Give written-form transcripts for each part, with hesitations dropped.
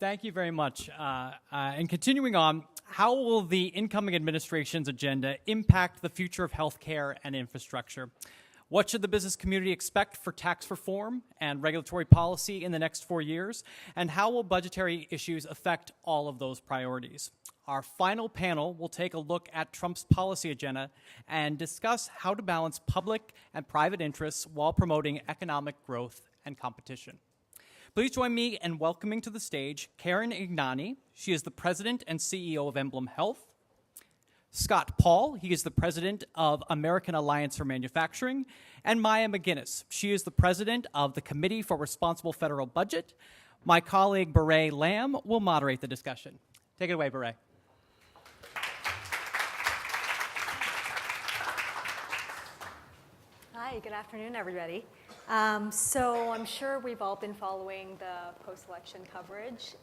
Thank you very much. And continuing on, how will the incoming administration's agenda impact the future of healthcare and infrastructure? What should the business community expect for tax reform and regulatory policy in the next 4 years? And how will budgetary issues affect all of those priorities? Our final panel will take a look at Trump's policy agenda and discuss how to balance public and private interests while promoting economic growth and competition. Please join me in welcoming to the stage Karen Ignagni. She is the president and CEO of EmblemHealth. Scott Paul, he is the president of American Alliance for Manufacturing. And Maya MacGuineas, she is the president of the Committee for Responsible Federal Budget. My colleague Bourree Lamb will moderate the discussion. Take it away, Bourree. Hi, good afternoon, everybody. So I'm sure we've all been following the post-election coverage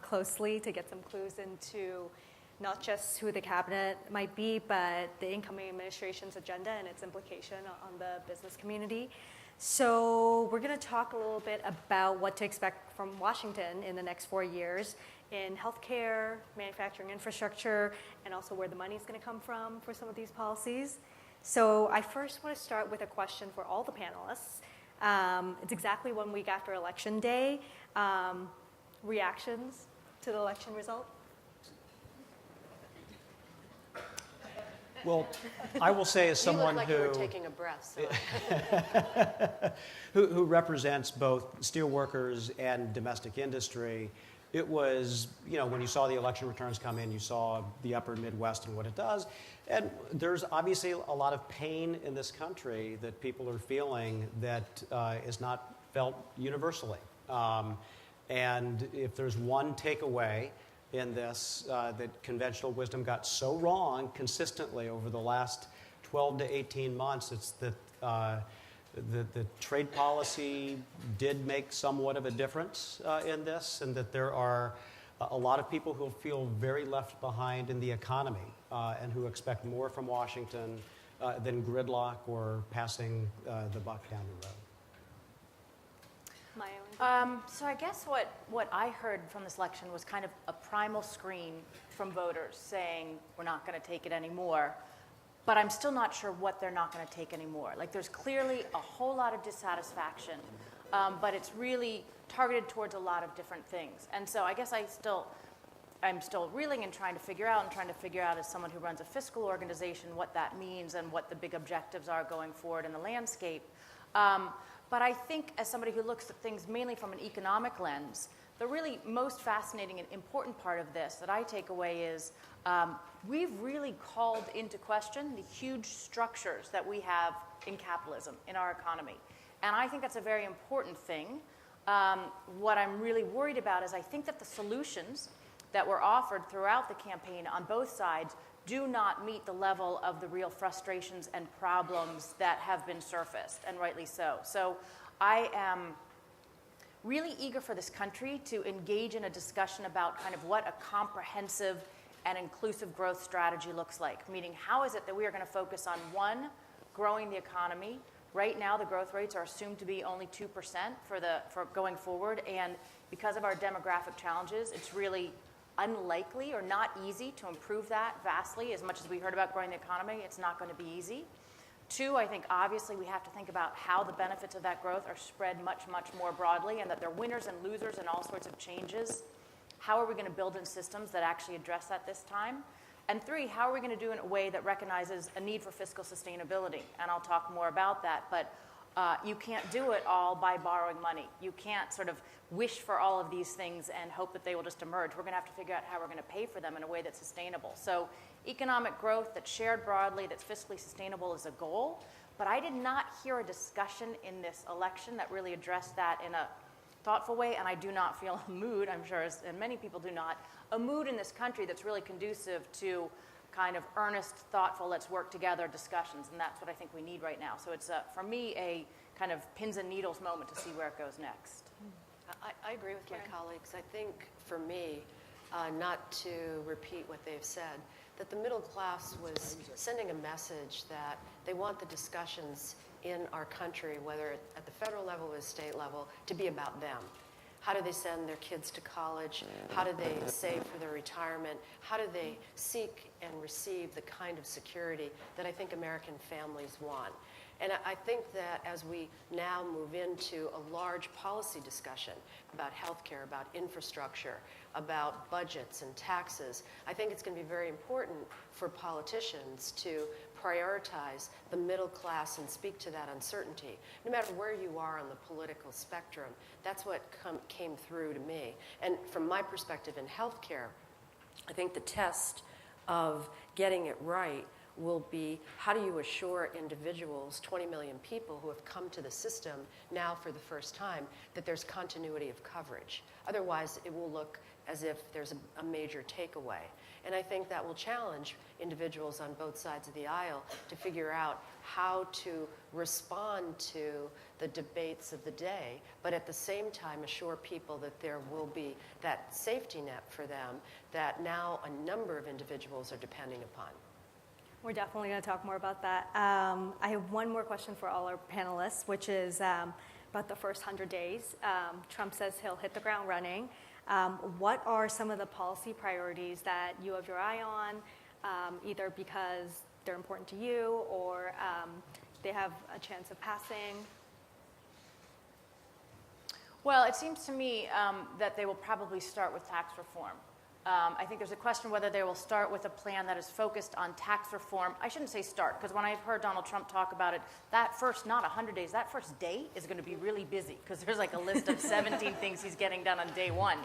closely to get some clues into not just who the cabinet might be, but the incoming administration's agenda and its implication on the business community. So we're going to talk a little bit about what to expect from Washington in the next 4 years in healthcare, manufacturing infrastructure, and also where the money is going to come from for some of these policies. So I first want to start with a question for all the panelists. It's exactly 1 week after Election Day. Reactions to the election result? Well, I will say as someone you were taking a breath. So. who represents both steelworkers and domestic industry, it was, when you saw the election returns come in, you saw the upper Midwest and what it does. And there's obviously a lot of pain in this country that people are feeling that is not felt universally. And if there's one takeaway in this that conventional wisdom got so wrong consistently over the last 12 to 18 months, it's that the trade policy did make somewhat of a difference in this, and that there are a lot of people who feel very left behind in the economy and who expect more from Washington than gridlock or passing the buck down the road. So I guess what I heard from this election was kind of a primal scream from voters saying we're not going to take it anymore. But I'm still not sure what they're not going to take anymore. Like, there's clearly a whole lot of dissatisfaction, but it's really targeted towards a lot of different things. And so I guess I'm still reeling and trying to figure out as someone who runs a fiscal organization what that means and what the big objectives are going forward in the landscape. But I think as somebody who looks at things mainly from an economic lens, the really most fascinating and important part of this that I take away is we've really called into question the huge structures that we have in capitalism, in our economy. And I think that's a very important thing. What I'm really worried about is I think that the solutions that were offered throughout the campaign on both sides do not meet the level of the real frustrations and problems that have been surfaced, and rightly so. So I am really eager for this country to engage in a discussion about kind of what a comprehensive and inclusive growth strategy looks like, meaning how is it that we are going to focus on, one, growing the economy. Right now, the growth rates are assumed to be only 2% for going forward, and because of our demographic challenges, it's really unlikely or not easy to improve that vastly. As much as we heard about growing the economy, it's not going to be easy. Two, I think obviously we have to think about how the benefits of that growth are spread much, much more broadly, and that they're winners and losers in all sorts of changes. How are we going to build in systems that actually address that this time? And three, how are we going to do it in a way that recognizes a need for fiscal sustainability? And I'll talk more about that, but you can't do it all by borrowing money. You can't sort of wish for all of these things and hope that they will just emerge. We're going to have to figure out how we're going to pay for them in a way that's sustainable. So economic growth that's shared broadly, that's fiscally sustainable is a goal. But I did not hear a discussion in this election that really addressed that in a thoughtful way, and I do not feel a mood, I'm sure, and many people do not, a mood in this country that's really conducive to kind of earnest, thoughtful, let's work together discussions, and that's what I think we need right now. So it's, for me, a kind of pins and needles moment to see where it goes next. I agree with my colleagues. I think, for me, not to repeat what they've said, that the middle class was sending a message that they want the discussions in our country, whether at the federal level or the state level, to be about them. How do they send their kids to college? How do they save for their retirement? How do they seek and receive the kind of security that I think American families want? And I think that as we now move into a large policy discussion about healthcare, about infrastructure, about budgets and taxes, I think it's going to be very important for politicians to prioritize the middle class and speak to that uncertainty. No matter where you are on the political spectrum, that's what came through to me. And from my perspective in healthcare, I think the test of getting it right will be, how do you assure individuals, 20 million people who have come to the system now for the first time, that there's continuity of coverage? Otherwise, it will look as if there's a major takeaway. And I think that will challenge individuals on both sides of the aisle to figure out how to respond to the debates of the day, but at the same time assure people that there will be that safety net for them that now a number of individuals are depending upon. We're definitely going to talk more about that. I have one more question for all our panelists, which is about the first 100 days. Trump says he'll hit the ground running. What are some of the policy priorities that you have your eye on, either because they're important to you or they have a chance of passing? Well, it seems to me that they will probably start with tax reform. I think there's a question whether they will start with a plan that is focused on tax reform. I shouldn't say start, because when I've heard Donald Trump talk about it, that first, not 100 days, that first day is going to be really busy, because there's like a list of 17 things he's getting done on day one.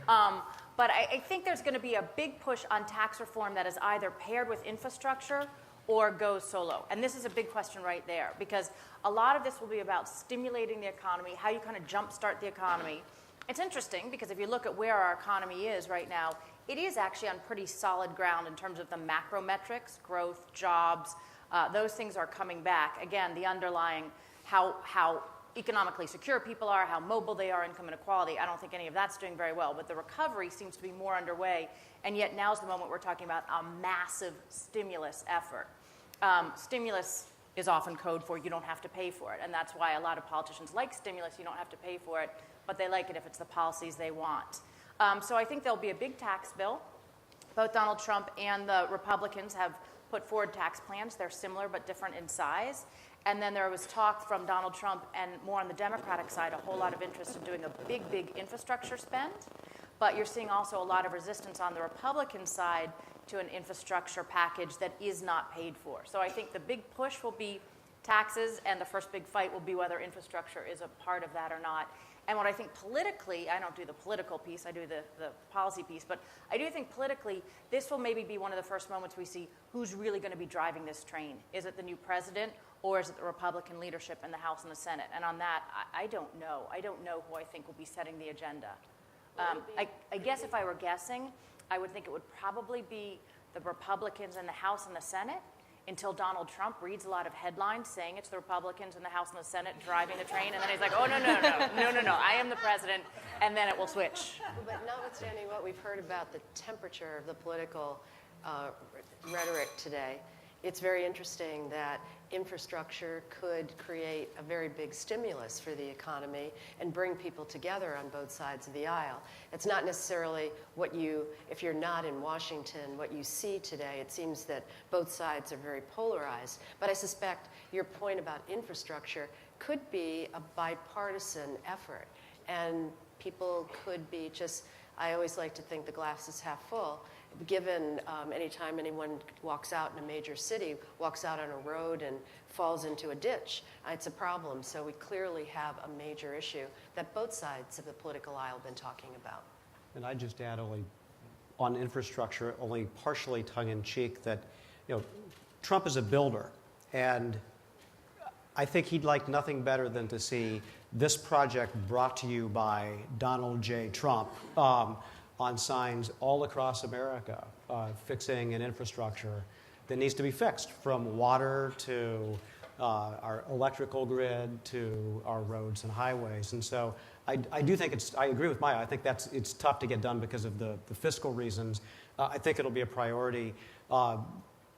But I think there's going to be a big push on tax reform that is either paired with infrastructure or goes solo. And this is a big question right there, because a lot of this will be about stimulating the economy, how you kind of jumpstart the economy. It's interesting because if you look at where our economy is right now, it is actually on pretty solid ground in terms of the macro metrics, growth, jobs. Those things are coming back. Again, the underlying how economically secure people are, how mobile they are, income inequality, I don't think any of that's doing very well. But the recovery seems to be more underway, and yet now's the moment we're talking about a massive stimulus effort. Stimulus is often code for you don't have to pay for it, and that's why a lot of politicians like stimulus. You don't have to pay for it, but they like it if it's the policies they want. So I think there'll be a big tax bill. Both Donald Trump and the Republicans have put forward tax plans. They're similar but different in size. And then there was talk from Donald Trump and more on the Democratic side, a whole lot of interest in doing a big infrastructure spend. But you're seeing also a lot of resistance on the Republican side to an infrastructure package that is not paid for. So I think the big push will be taxes, and the first big fight will be whether infrastructure is a part of that or not. And what I think politically, I don't do the political piece, I do the policy piece, but I do think politically, this will maybe be one of the first moments we see who's really going to be driving this train. Is it the new president, or is it the Republican leadership in the House and the Senate? And on that, I don't know. I don't know who I think will be setting the agenda. I guess if I were guessing, I would think it would probably be the Republicans in the House and the Senate, until Donald Trump reads a lot of headlines saying it's the Republicans in the House and the Senate driving the train, and then he's like, oh, no, I am the president, and then it will switch. But notwithstanding what we've heard about the temperature of the political rhetoric today, it's very interesting that infrastructure could create a very big stimulus for the economy and bring people together on both sides of the aisle. It's not necessarily what you, if you're not in Washington, what you see today. It seems that both sides are very polarized. But I suspect your point about infrastructure could be a bipartisan effort. And people could be just, I always like to think the glass is half full. Given anytime anyone walks out in a major city, walks out on a road and falls into a ditch, it's a problem. So we clearly have a major issue that both sides of the political aisle have been talking about. And I'd just add only on infrastructure, only partially tongue-in-cheek, that Trump is a builder, and I think he'd like nothing better than to see this project brought to you by Donald J. Trump. On signs all across America, fixing an infrastructure that needs to be fixed, from water to our electrical grid to our roads and highways. And so I do think I agree with Maya. I think it's tough to get done because of the fiscal reasons. I think it'll be a priority.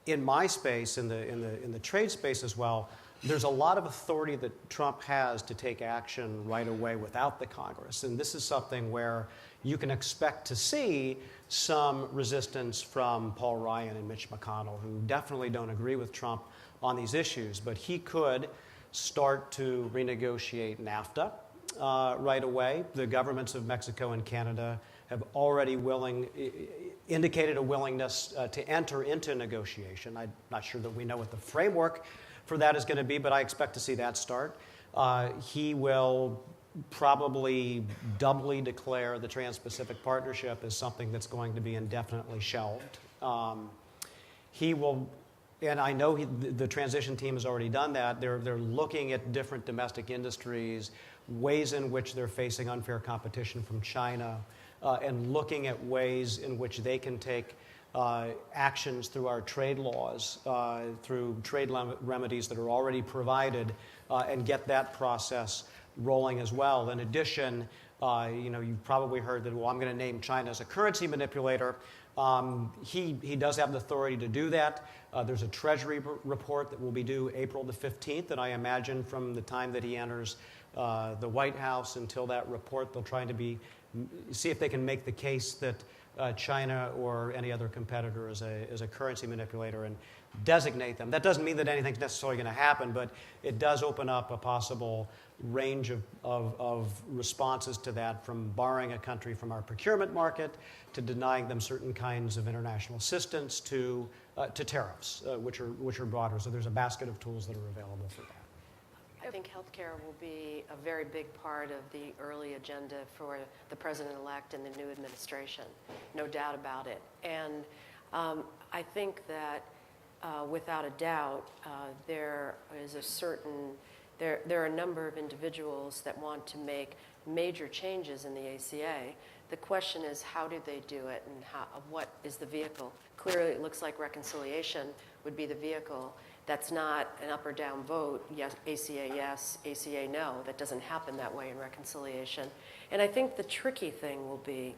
In my space, in the trade space as well, there's a lot of authority that Trump has to take action right away without the Congress. And this is something where you can expect to see some resistance from Paul Ryan and Mitch McConnell, who definitely don't agree with Trump on these issues. But he could start to renegotiate NAFTA right away. The governments of Mexico and Canada have already indicated a willingness to enter into negotiation. I'm not sure that we know what the framework for that is going to be, but I expect to see that start. He will probably doubly declare the Trans-Pacific Partnership as something that's going to be indefinitely shelved. He will, and I know the transition team has already done that. They're looking at different domestic industries, ways in which they're facing unfair competition from China, and looking at ways in which they can take actions through our trade laws, through trade remedies that are already provided, and get that process rolling as well. In addition, you've probably heard that, well, I'm going to name China as a currency manipulator. He does have the authority to do that. There's a Treasury report that will be due April the 15th, and I imagine from the time that he enters the White House until that report, they'll try to see if they can make the case that China or any other competitor is a currency manipulator and designate them. That doesn't mean that anything's necessarily going to happen, but it does open up a possible range of responses to that, from barring a country from our procurement market to denying them certain kinds of international assistance to tariffs, which are broader. So there's a basket of tools that are available for that. I think healthcare will be a very big part of the early agenda for the president-elect and the new administration, no doubt about it. And I think that without a doubt, there are a number of individuals that want to make major changes in the ACA. The question is, how do they do it, and what is the vehicle? Clearly, it looks like reconciliation would be the vehicle. That's not an up or down vote, yes, ACA no. That doesn't happen that way in reconciliation. And I think the tricky thing will be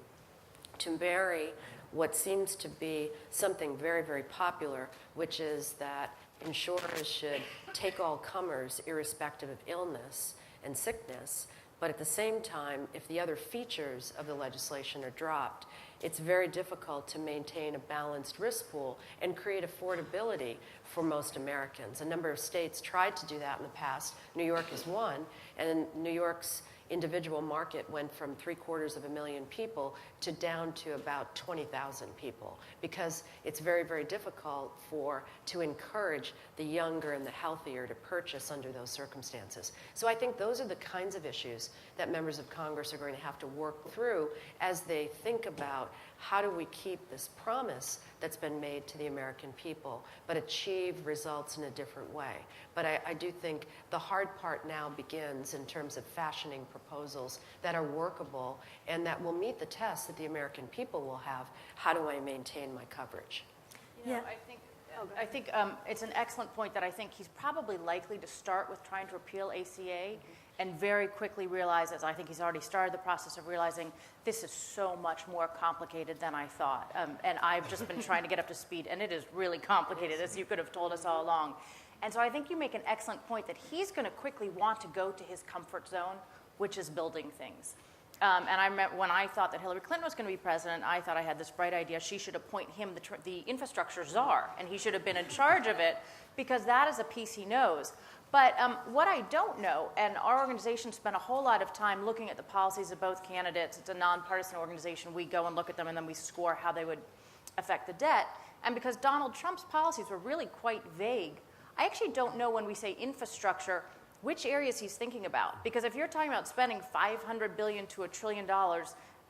to marry what seems to be something very, very popular, which is that insurers should take all comers irrespective of illness and sickness. But at the same time, if the other features of the legislation are dropped, it's very difficult to maintain a balanced risk pool and create affordability for most Americans. A number of states tried to do that in the past. New York is one, and New York's individual market went from 750,000 people to down to about 20,000 people, because it's very, very difficult to encourage the younger and the healthier to purchase under those circumstances. So I think those are the kinds of issues that members of Congress are going to have to work through as they think about how do we keep this promise that's been made to the American people, but achieve results in a different way. But I do think the hard part now begins in terms of fashioning proposals that are workable and that will meet the test that the American people will have. How do I maintain my coverage? Yeah. I think it's an excellent point that I think he's probably likely to start with trying to repeal ACA and very quickly realize, as I think he's already started the process of realizing, this is so much more complicated than I thought. And I've just been trying to get up to speed, and it is really complicated, as you could have told us all along. And so I think you make an excellent point that he's going to quickly want to go to his comfort zone, which is building things. And I remember when I thought that Hillary Clinton was going to be president, I thought I had this bright idea. She should appoint him the infrastructure czar, and he should have been in charge of it, because that is a piece he knows. But what I don't know, and our organization spent a whole lot of time looking at the policies of both candidates. It's a nonpartisan organization. We go and look at them, and then we score how they would affect the debt. And because Donald Trump's policies were really quite vague, I actually don't know, when we say infrastructure, which areas he's thinking about. Because if you're talking about spending $500 billion to $1 trillion,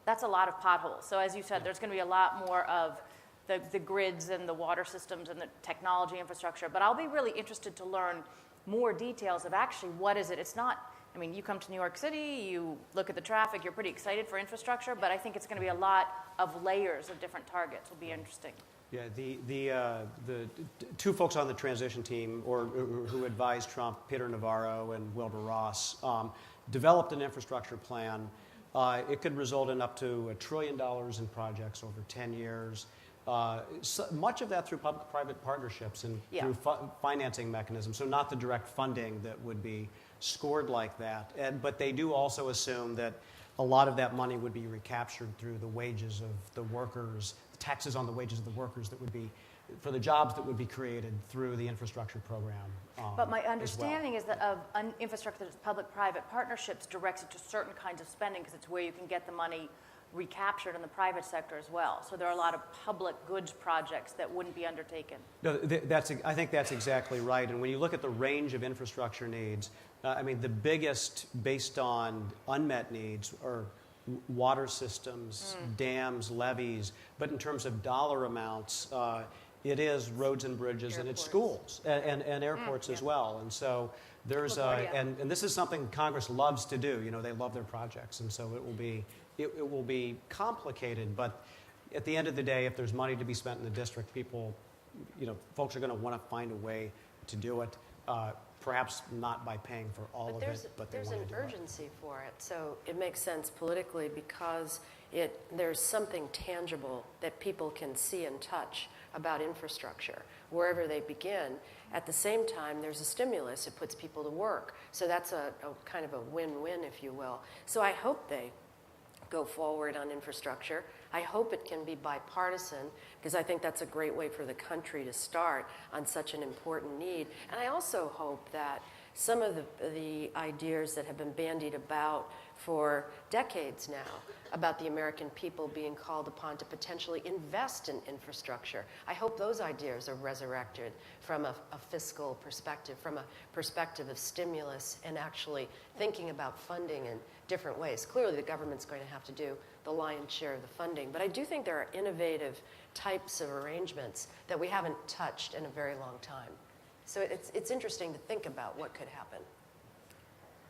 that's a lot of potholes. So as you said, there's going to be a lot more of the grids and the water systems and the technology infrastructure. But I'll be really interested to learn more details of actually what is it. It's not, I mean, you come to New York City, you look at the traffic, you're pretty excited for infrastructure, but I think it's going to be a lot of layers of different targets. Will be interesting. Yeah, the two folks on the transition team, or who advised Trump, Peter Navarro and Wilbur Ross, developed an infrastructure plan. It could result in up to $1 trillion in projects over 10 years. much of that through public-private partnerships and Yeah. through financing mechanisms, so not the direct funding that would be scored like that. But they do also assume that a lot of that money would be recaptured through the wages of the workers, the taxes on the wages of the workers that would be, for the jobs that would be created through the infrastructure program. But my as well. understanding is that of infrastructure, public-private partnerships directed to certain kinds of spending because it's where you can get the money recaptured in the private sector as well. So there are a lot of public goods projects that wouldn't be undertaken. No, I think that's exactly right. And when you look at the range of infrastructure needs, I mean, the biggest based on unmet needs are water systems, dams, levees. But in terms of dollar amounts, it is roads and bridges, and it's schools and airports as well. And so there's and this is something Congress loves to do. You know, they love their projects, and so it will be complicated. But at the end of the day, if there's money to be spent in the district, people, you know, folks are going to want to find a way to do it. Perhaps not by paying for all of it, but they there's want an to do it. urgency for it. So it makes sense politically because there's something tangible that people can see and touch about infrastructure wherever they begin. At the same time, there's a stimulus. It puts people to work. So that's a kind of a win-win, if you will. So I hope they go forward on infrastructure. I hope it can be bipartisan because I think that's a great way for the country to start on such an important need. And I also hope that some of the ideas that have been bandied about for decades now about the American people being called upon to potentially invest in infrastructure, I hope those ideas are resurrected from a fiscal perspective, from a perspective of stimulus and actually thinking about funding in different ways. Clearly, the government's going to have to do the lion's share of the funding, but I do think there are innovative types of arrangements that we haven't touched in a very long time. So it's interesting to think about what could happen.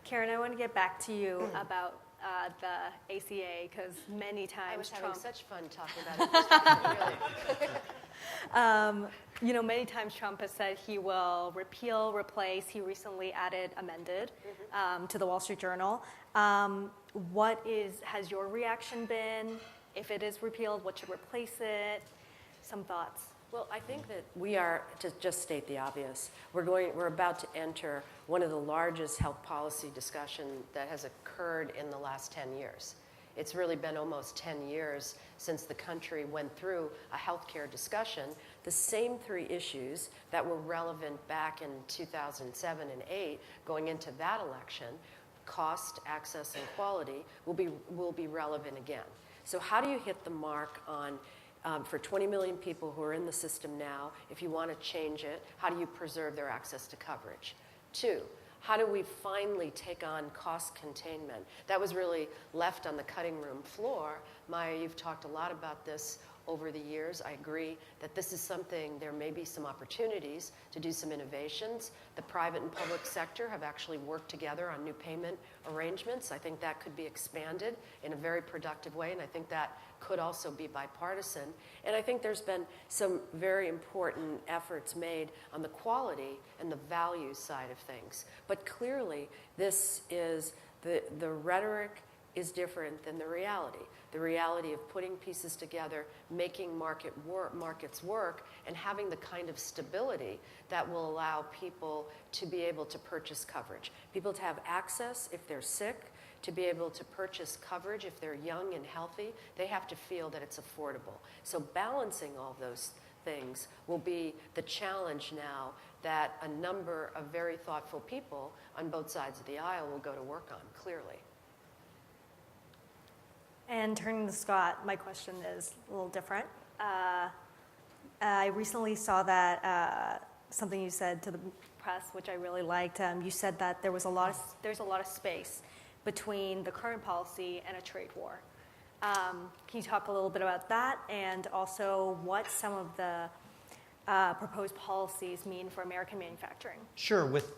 Karen, I want to get back to you about the ACA because many times I was Trump, having such fun talking about it. Really. you know, many times Trump has said he will repeal, replace. He recently amended to the Wall Street Journal. Has your reaction been? If it is repealed, what should replace it? Some thoughts. Well, I think that we are, to just state the obvious, we're about to enter one of the largest health policy discussion that has occurred in the last 10 years. It's really been almost 10 years since the country went through a healthcare discussion. The same three issues that were relevant back in 2007 and 8 going into that election, cost, access, and quality, will be relevant again. So how do you hit the mark on for 20 million people who are in the system now, if you want to change it, how do you preserve their access to coverage? 2, how do we finally take on cost containment? That was really left on the cutting room floor. Maya, you've talked a lot about this over the years. I agree that this is something, there may be some opportunities to do some innovations. The private and public sector have actually worked together on new payment arrangements. I think that could be expanded in a very productive way, and I think that could also be bipartisan. And I think there's been some very important efforts made on the quality and the value side of things. But clearly, this is the rhetoric is different than the reality. The reality of putting pieces together, making markets work, and having the kind of stability that will allow people to be able to purchase coverage. People to have access if they're sick, to be able to purchase coverage if they're young and healthy. They have to feel that it's affordable. So balancing all those things will be the challenge now that a number of very thoughtful people on both sides of the aisle will go to work on, clearly. And turning to Scott, my question is a little different. I recently saw that something you said to the press, which I really liked. You said that there's a lot of space between the current policy and a trade war. Can you talk a little bit about that, and also what some of the proposed policies mean for American manufacturing? Sure, with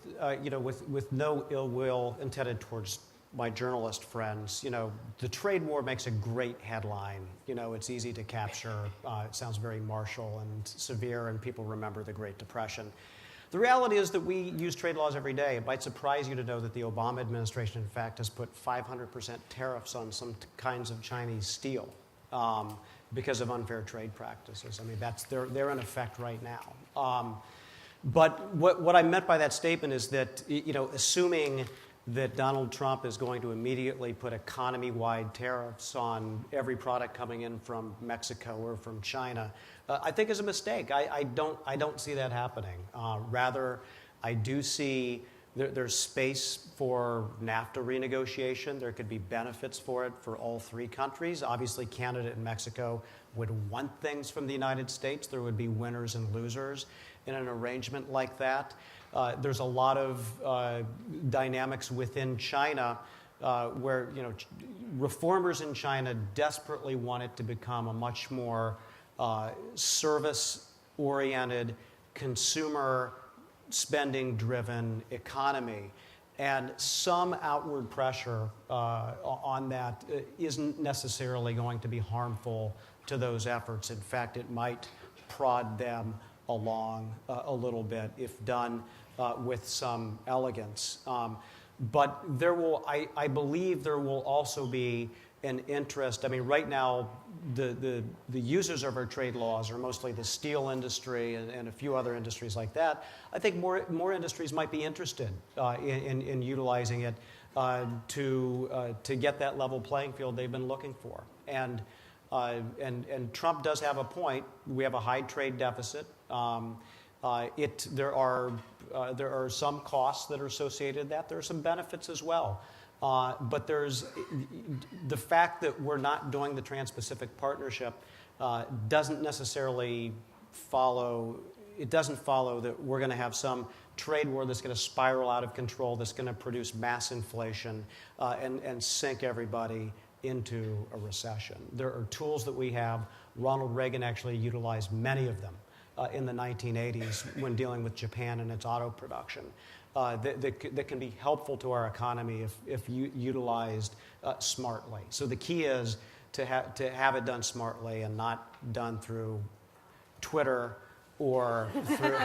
no ill will intended towards my journalist friends, the trade war makes a great headline. It's easy to capture. It sounds very martial and severe, and people remember the Great Depression. The reality is that we use trade laws every day. It might surprise you to know that the Obama administration, in fact, has put 500% tariffs on some kinds of Chinese steel. because of unfair trade practices. I mean, they're in effect right now. But what I meant by that statement is that, assuming that Donald Trump is going to immediately put economy-wide tariffs on every product coming in from Mexico or from China, I think is a mistake. I don't see that happening. Rather, I do see there's space for NAFTA renegotiation. There could be benefits for it for all three countries. Obviously, Canada and Mexico would want things from the United States. There would be winners and losers in an arrangement like that. There's a lot of dynamics within China where reformers in China desperately want it to become a much more service-oriented, consumer spending-driven economy. And some outward pressure on that isn't necessarily going to be harmful to those efforts. In fact, it might prod them along a little bit if done with some elegance. But I believe there will also be an interest. I mean, right now, the users of our trade laws are mostly the steel industry and a few other industries like that. I think more industries might be interested in utilizing it to get that level playing field they've been looking for. And Trump does have a point. We have a high trade deficit. There are some costs that are associated with that. There are some benefits as well. But there's the fact that we're not doing the Trans-Pacific Partnership doesn't necessarily follow. It doesn't follow that we're going to have some trade war that's going to spiral out of control, that's going to produce mass inflation and sink everybody into a recession. There are tools that we have. Ronald Reagan actually utilized many of them in the 1980s when dealing with Japan and its auto production. That can be helpful to our economy if utilized smartly. So the key is to have it done smartly and not done through Twitter or through.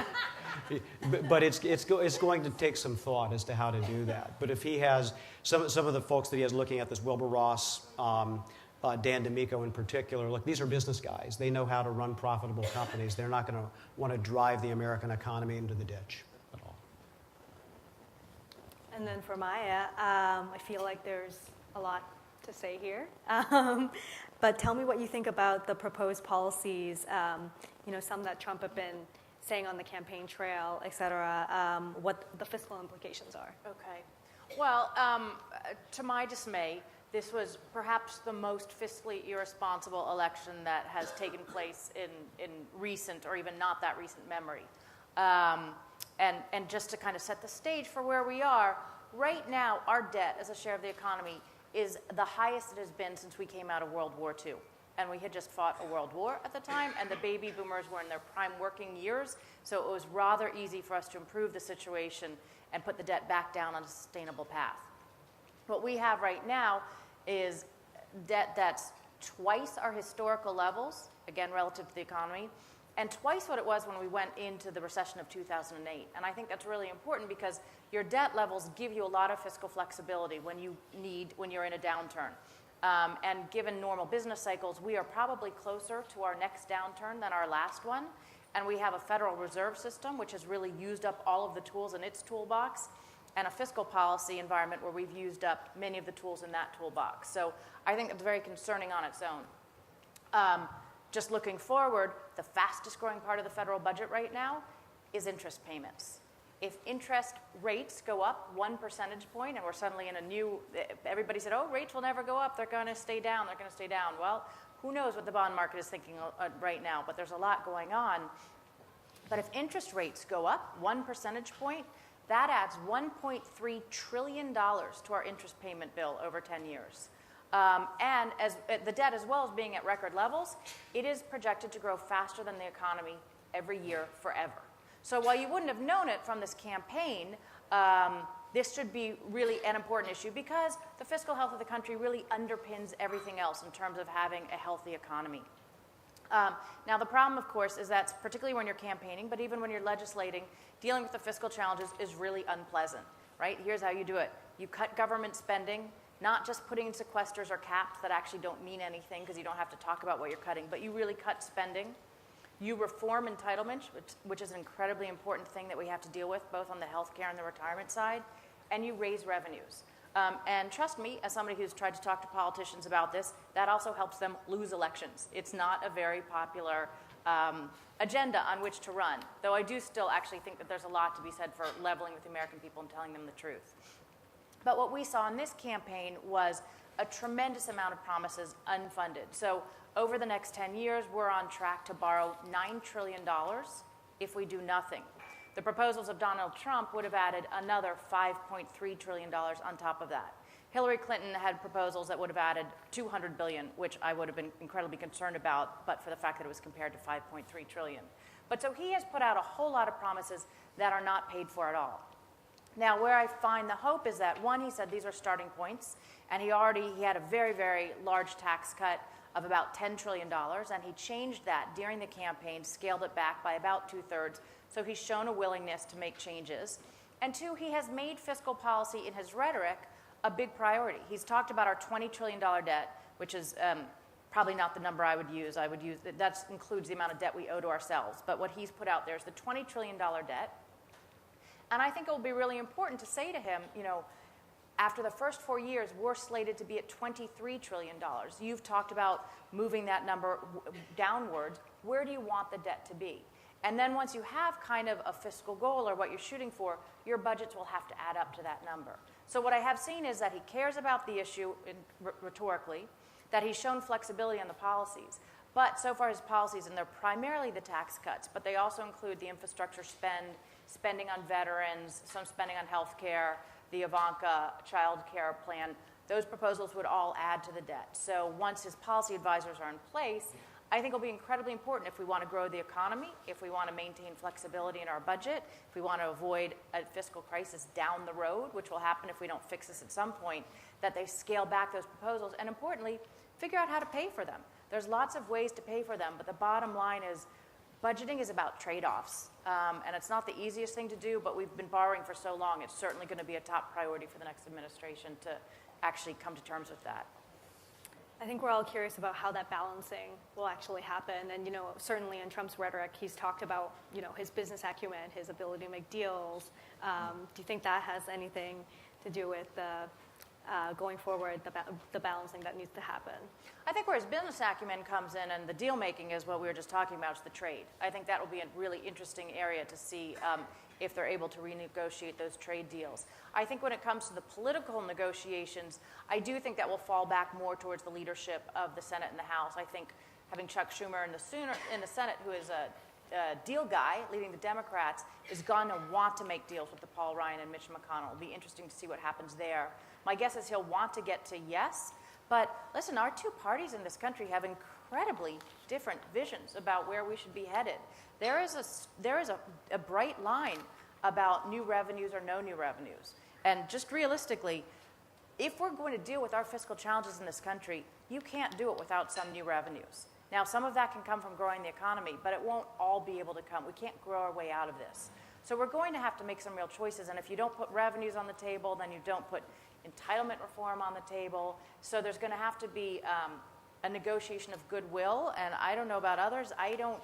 But it's going to take some thought as to how to do that. But if he has some of the folks that he has looking at this, Wilbur Ross, Dan D'Amico in particular, look, these are business guys. They know how to run profitable companies. They're not going to want to drive the American economy into the ditch at all. And then for Maya, I feel like there's a lot to say here. But tell me what you think about the proposed policies, some that Trump have been saying on the campaign trail, et cetera, what the fiscal implications are. Okay. Well, to my dismay, this was perhaps the most fiscally irresponsible election that has taken place in recent or even not that recent memory. And just to kind of set the stage for where we are, right now our debt as a share of the economy is the highest it has been since we came out of World War II. And we had just fought a world war at the time, and the baby boomers were in their prime working years, so it was rather easy for us to improve the situation and put the debt back down on a sustainable path. What we have right now is debt that's twice our historical levels, again relative to the economy, and twice what it was when we went into the recession of 2008. And I think that's really important because your debt levels give you a lot of fiscal flexibility when you're in a downturn. And given normal business cycles, we are probably closer to our next downturn than our last one. And we have a Federal Reserve System, which has really used up all of the tools in its toolbox, and a fiscal policy environment where we've used up many of the tools in that toolbox. So I think it's very concerning on its own. Just looking forward, the fastest growing part of the federal budget right now is interest payments. If interest rates go up 1 percentage point, and we're suddenly in a new, everybody said, oh, rates will never go up, they're going to stay down, they're going to stay down. Well, who knows what the bond market is thinking right now, but there's a lot going on. But if interest rates go up 1 percentage point, that adds $1.3 trillion to our interest payment bill over 10 years. And as the debt, as well as being at record levels, it is projected to grow faster than the economy every year forever. So while you wouldn't have known it from this campaign, this should be really an important issue because the fiscal health of the country really underpins everything else in terms of having a healthy economy. Now, the problem, of course, is that particularly when you're campaigning, but even when you're legislating, dealing with the fiscal challenges is really unpleasant, right? Here's how you do it. You cut government spending, not just putting in sequesters or caps that actually don't mean anything because you don't have to talk about what you're cutting, but you really cut spending. You reform entitlements, which is an incredibly important thing that we have to deal with, both on the healthcare and the retirement side, and you raise revenues. And trust me, as somebody who's tried to talk to politicians about this, that also helps them lose elections. It's not a very popular agenda on which to run, though I do still actually think that there's a lot to be said for leveling with the American people and telling them the truth. But what we saw in this campaign was a tremendous amount of promises unfunded. So over the next 10 years, we're on track to borrow $9 trillion if we do nothing. The proposals of Donald Trump would have added another $5.3 trillion on top of that. Hillary Clinton had proposals that would have added $200 billion, which I would have been incredibly concerned about, but for the fact that it was compared to $5.3 trillion. But so he has put out a whole lot of promises that are not paid for at all. Now, where I find the hope is that, one, he said these are starting points, and he had a very, very large tax cut of about $10 trillion, and he changed that during the campaign, scaled it back by about 2/3, so he's shown a willingness to make changes. And two, he has made fiscal policy in his rhetoric a big priority. He's talked about our $20 trillion debt, which is probably not the number I would use. That includes the amount of debt we owe to ourselves, but what he's put out there is the $20 trillion debt. And I think it will be really important to say to him, after the first 4 years, we're slated to be at $23 trillion. You've talked about moving that number downwards. Where do you want the debt to be? And then once you have kind of a fiscal goal or what you're shooting for, your budgets will have to add up to that number. So what I have seen is that he cares about the issue rhetorically, that he's shown flexibility on the policies. But so far his policies, and they're primarily the tax cuts, but they also include the infrastructure spending on veterans, some spending on health care, the Ivanka child care plan, those proposals would all add to the debt. So once his policy advisors are in place, I think it'll be incredibly important if we want to grow the economy, if we want to maintain flexibility in our budget, if we want to avoid a fiscal crisis down the road, which will happen if we don't fix this at some point, that they scale back those proposals, and importantly, figure out how to pay for them. There's lots of ways to pay for them, but the bottom line is budgeting is about trade-offs, and it's not the easiest thing to do, but we've been borrowing for so long, it's certainly going to be a top priority for the next administration to actually come to terms with that. I think we're all curious about how that balancing will actually happen. And, certainly in Trump's rhetoric, he's talked about, his business acumen, his ability to make deals. Do you think that has anything to do with going forward, the balancing that needs to happen? I think where his business acumen comes in and the deal making is what we were just talking about, is the trade. I think that will be a really interesting area to see if they're able to renegotiate those trade deals. I think when it comes to the political negotiations, I do think that will fall back more towards the leadership of the Senate and the House. I think having Chuck Schumer in the Senate, who is a deal guy leading the Democrats, is going to want to make deals with the Paul Ryan and Mitch McConnell. It'll be interesting to see what happens there. My guess is he'll want to get to yes, but listen, our two parties in this country have incredibly different visions about where we should be headed. There is a bright line about new revenues or no new revenues. And just realistically, if we're going to deal with our fiscal challenges in this country, you can't do it without some new revenues. Now, some of that can come from growing the economy, but it won't all be able to come. We can't grow our way out of this. So we're going to have to make some real choices, and if you don't put revenues on the table, then you don't put entitlement reform on the table. So there's going to have to be a negotiation of goodwill, and I don't know about others. I don't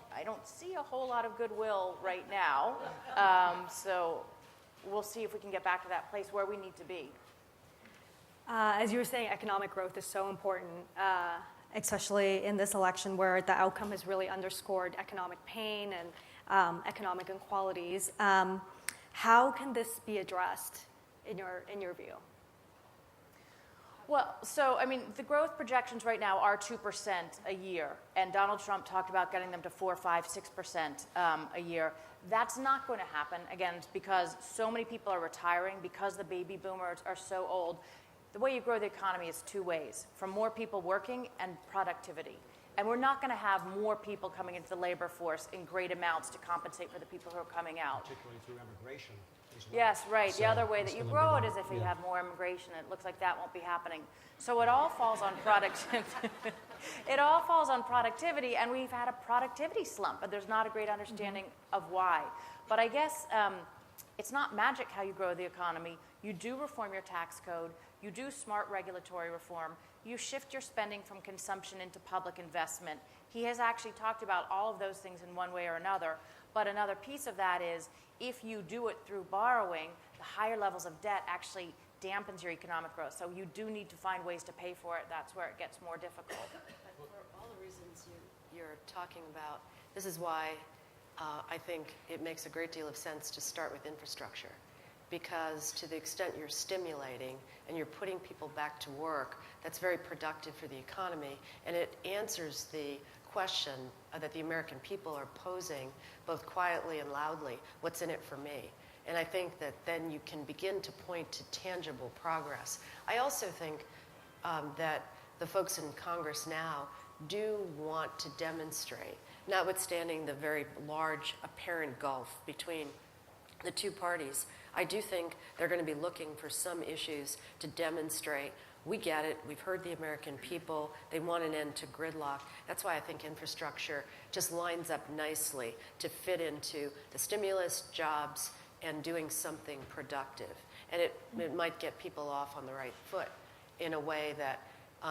see a whole lot of goodwill right now. So we'll see if we can get back to that place where we need to be. As you were saying, economic growth is so important, especially in this election where the outcome has really underscored economic pain and economic inequalities. How can this be addressed in your view? Well, so, the growth projections right now are 2% a year, and Donald Trump talked about getting them to 4, 5, 6% a year. That's not going to happen, again, because so many people are retiring, because the baby boomers are so old. The way you grow the economy is two ways, from more people working and productivity. And we're not going to have more people coming into the labor force in great amounts to compensate for the people who are coming out. Particularly through immigration. Yes, right. So the other way that it's you gonna grow be it is if you yeah. have more immigration. It looks like that won't be happening. So it all falls on it all falls on productivity, and we've had a productivity slump, but there's not a great understanding of why. But I guess it's not magic how you grow the economy. you do reform your tax code, you do smart regulatory reform, you shift your spending from consumption into public investment. He has actually talked about all of those things in one way or another, but another piece of that is if you do it through borrowing, the higher levels of debt actually dampens your economic growth. So you do need to find ways to pay for it. That's where it gets more difficult. But for all the reasons you're talking about, this is why I think it makes a great deal of sense to start with infrastructure. Because to the extent you're stimulating and you're putting people back to work, that's very productive for the economy, and it answers the question that the American people are posing both quietly and loudly, what's in it for me? And I think that then you can begin to point to tangible progress. I also think that the folks in Congress now do want to demonstrate, notwithstanding the very large apparent gulf between the two parties, I do think they're going to be looking for some issues to demonstrate, we get it, we've heard the American people, they want an end to gridlock. That's why I think infrastructure just lines up nicely to fit into the stimulus, jobs, and doing something productive. And it might get people off on the right foot in a way that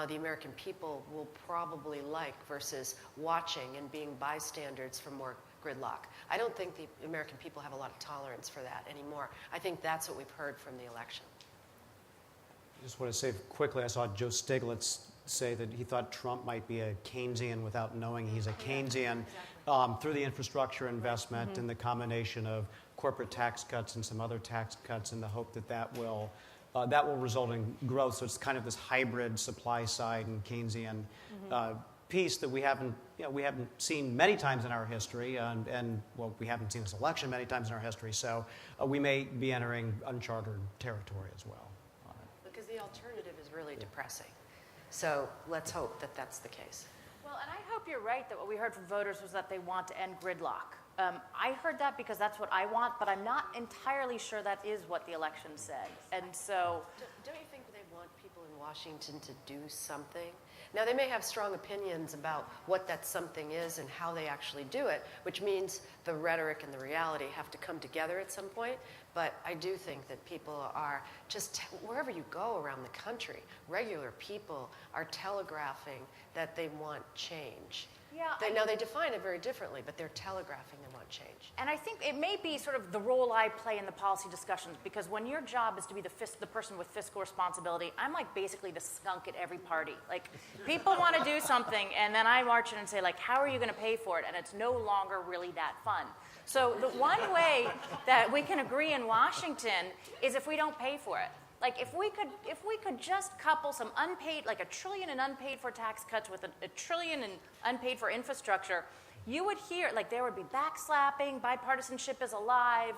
the American people will probably like versus watching and being bystanders for more gridlock. I don't think the American people have a lot of tolerance for that anymore. I think that's what we've heard from the election. I just want to say quickly, I saw Joe Stiglitz say that he thought Trump might be a Keynesian without knowing he's a Keynesian through the infrastructure investment and the combination of corporate tax cuts and some other tax cuts in the hope that that will result in growth. So it's kind of this hybrid supply side and Keynesian piece that we haven't seen many times in our history, and well, we haven't seen this election many times in our history. So we may be entering uncharted territory as well. Because the alternative is really depressing. So let's hope that that's the case. Well, and I hope you're right that what we heard from voters was that they want to end gridlock. I heard that because that's what I want, but I'm not entirely sure that is what the election said. And so... Don't you think they want people in Washington to do something? Now, they may have strong opinions about what that something is and how they actually do it, which means the rhetoric and the reality have to come together at some point. But I do think that people are just, wherever you go around the country, regular people are telegraphing that they want change. Yeah, Now, they define it very differently, but they're telegraphing they want change. And I think it may be sort of the role I play in the policy discussions, because when your job is to be the person with fiscal responsibility, I'm like basically the skunk at every party. Like, people want to do something, and then I march in and say, like, how are you going to pay for it? And it's no longer really that fun. So the one way that we can agree in Washington is if we don't pay for it. Like, if we could just couple some unpaid, like $1 trillion in unpaid for tax cuts with $1 trillion in unpaid for infrastructure, you would hear, like, there would be backslapping, bipartisanship is alive,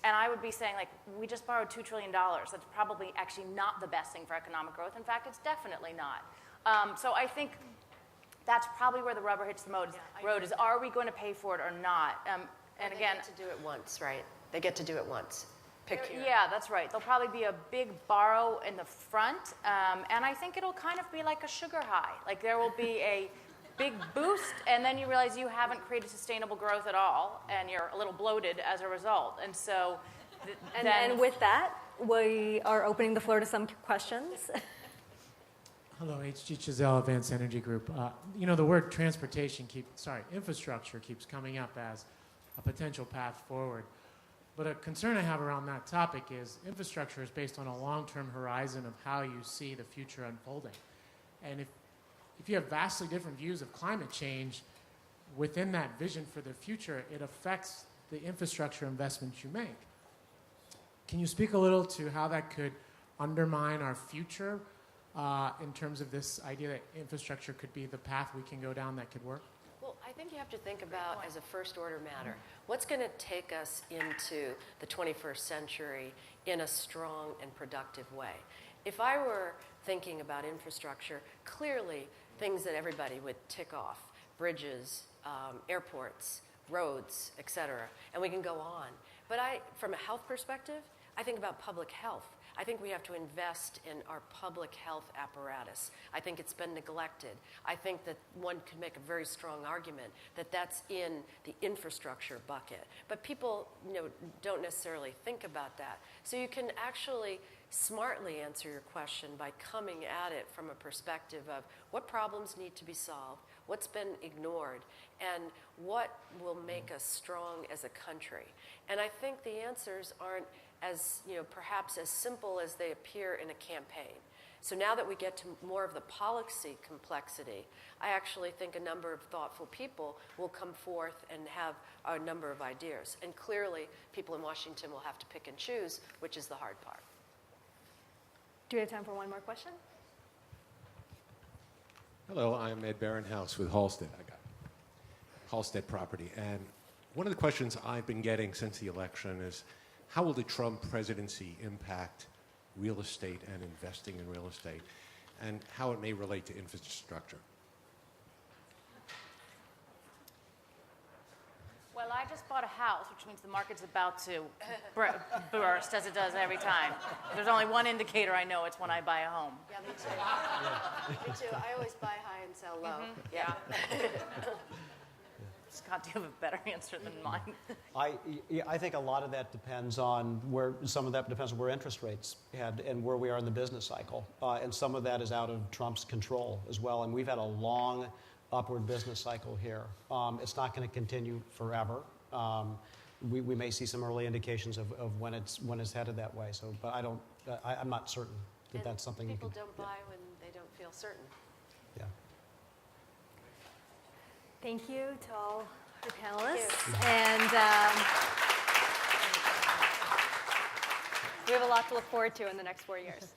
and I would be saying, like, we just borrowed $2 trillion. That's probably actually not the best thing for economic growth. In fact, it's definitely not. So I think that's probably where the rubber hits the road is, are we going to pay for it or not? And again, they get to do it once, right? They get to do it once. Yeah, that's right. There'll probably be a big borrow in the front, and I think it'll kind of be like a sugar high. Like, there will be a big boost, and then you realize you haven't created sustainable growth at all, and you're a little bloated as a result. And so, And with that, we are opening the floor to some questions. Hello, H.G. Chazelle, Advanced Energy Group. The word infrastructure keeps coming up as a potential path forward. But a concern I have around that topic is infrastructure is based on a long-term horizon of how you see the future unfolding. And if you have vastly different views of climate change, within that vision for the future, it affects the infrastructure investments you make. Can you speak a little to how that could undermine our future in terms of this idea that infrastructure could be the path we can go down that could work? Well, I think you have to think about, as a first-order matter, what's going to take us into the 21st century in a strong and productive way. If I were thinking about infrastructure, clearly things that everybody would tick off, bridges, airports, roads, et cetera, and we can go on. But from a health perspective, I think about public health. I think we have to invest in our public health apparatus. I think it's been neglected. I think that one could make a very strong argument that that's in the infrastructure bucket. But people don't necessarily think about that. So you can actually smartly answer your question by coming at it from a perspective of what problems need to be solved, what's been ignored, and what will make us strong as a country. And I think the answers aren't as, perhaps as simple as they appear in a campaign. So now that we get to more of the policy complexity, I actually think a number of thoughtful people will come forth and have a number of ideas. And clearly, people in Washington will have to pick and choose, which is the hard part. Do we have time for one more question? Hello, I'm Ed Barinhouse with Halstead. I got Halstead Property. And one of the questions I've been getting since the election is, how will the Trump presidency impact real estate and investing in real estate, and how it may relate to infrastructure? Well, I just bought a house, which means the market's about to burst, as it does every time. There's only one indicator I know, it's when I buy a home. Yeah, me too. Me too. I always buy high and sell low. Yeah. Scott, do you have a better answer than mine? I think a lot of that depends on where, some of that depends on where interest rates head and where we are in the business cycle. And some of that is out of Trump's control as well. And we've had a long upward business cycle here. It's not going to continue forever. We may see some early indications of when it's headed that way. So, but I'm not certain that that's something you people can. don't buy when they don't feel certain. Yeah. Thank you to all our panelists. Thank And we have a lot to look forward to in the next 4 years.